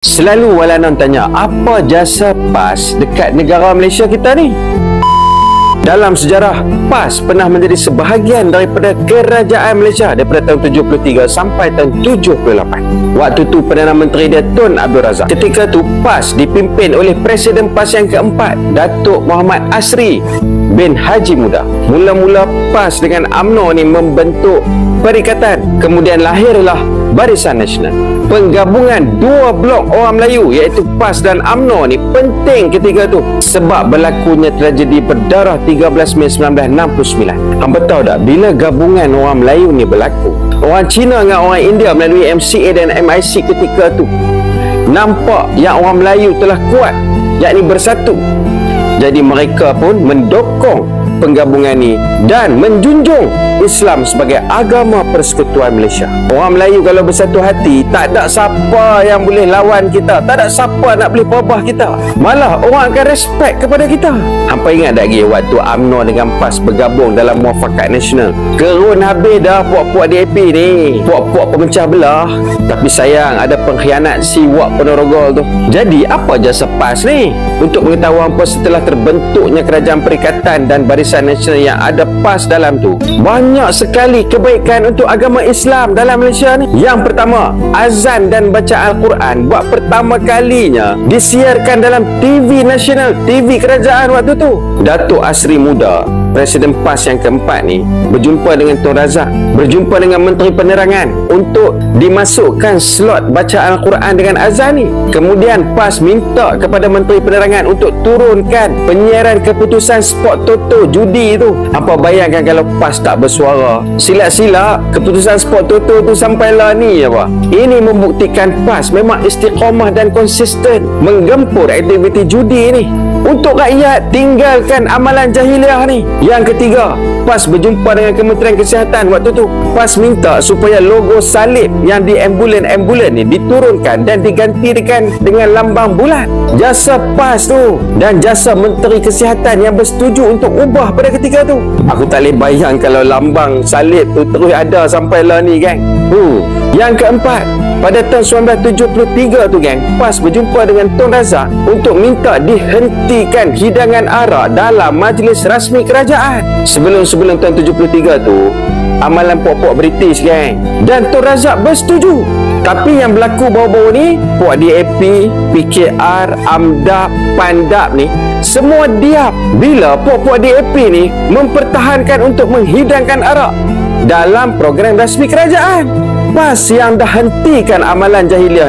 Selalu Walanon tanya, apa jasa PAS dekat negara Malaysia kita ni? Dalam sejarah, PAS pernah menjadi sebahagian daripada kerajaan Malaysia daripada tahun 73 sampai tahun 78. Waktu tu Perdana Menteri dia Tun Abdul Razak. Ketika tu PAS dipimpin oleh Presiden PAS yang keempat, Datuk Muhammad Asri bin Haji Muda. Mula-mula PAS dengan UMNO ni membentuk perikatan. Kemudian lahirlah Barisan Nasional. Penggabungan dua blok orang Melayu iaitu PAS dan UMNO ni penting ketika tu sebab berlakunya tragedi berdarah 13 Mei 1969. Hangpa tahu tak, bila gabungan orang Melayu ni berlaku, orang Cina dengan orang India melalui MCA dan MIC ketika tu nampak yang orang Melayu telah kuat, yakni bersatu. Jadi mereka pun mendukung penggabungan ni dan menjunjung Islam sebagai agama persekutuan Malaysia. Orang Melayu kalau bersatu hati, tak ada siapa yang boleh lawan kita, tak ada siapa nak boleh perubah kita. Malah orang akan respect kepada kita. Hampa ingat tak lagi waktu UMNO dengan PAS bergabung dalam Muafakat Nasional? Kerun habis dah puak-puak DAP ni, puak-puak pemecah belah. Tapi sayang ada pengkhianat si Wak Ponorogo tu. Jadi apa jasa PAS ni? Untuk mengetahui hampa setelah terbentuknya Kerajaan Perikatan dan Barisan Nasional yang ada PAS dalam tu, banyak sekali kebaikan untuk agama Islam dalam Malaysia ni. Yang pertama, azan dan baca Al-Quran buat pertama kalinya disiarkan dalam TV nasional, TV kerajaan waktu tu. Datuk Asri Muda, Presiden PAS yang keempat ni, berjumpa dengan Tun Razak, berjumpa dengan Menteri Penerangan untuk dimasukkan slot baca Al-Quran dengan azan ni. Kemudian PAS minta kepada Menteri Penerangan untuk turunkan penyiaran keputusan spot toto judi tu. Apa bayangkan kalau PAS tak bersuara, sila-sila keputusan spot toto tu sampai lah ni apa. Ini membuktikan PAS memang istiqamah dan konsisten menggempur aktiviti judi ni. Untuk rakyat, tinggalkan amalan jahiliah ni. Yang ketiga, PAS berjumpa dengan Kementerian Kesihatan waktu tu. PAS minta supaya logo salib yang di ambulan-ambulan ni diturunkan dan diganti dengan lambang bulan. Jasa PAS tu dan jasa Menteri Kesihatan yang bersetuju untuk ubah pada ketika tu. Aku tak boleh bayang kalau lambang salib tu terus ada sampai lah ni, gang. Yang keempat, pada tahun 1973 tu, gang, PAS berjumpa dengan Tun Razak untuk minta dihentikan hidangan arak dalam majlis rasmi kerajaan. Sebelum tahun 73 tu, amalan puak-puak British, gang, dan Tun Razak bersetuju. Tapi yang berlaku baru-baru ni, puak DAP, PKR, AMDAP, PANDAP ni semua diam bila puak-puak DAP ni mempertahankan untuk menghidangkan arak dalam program rasmi kerajaan. PAS yang dah hentikan amalan jahiliah ni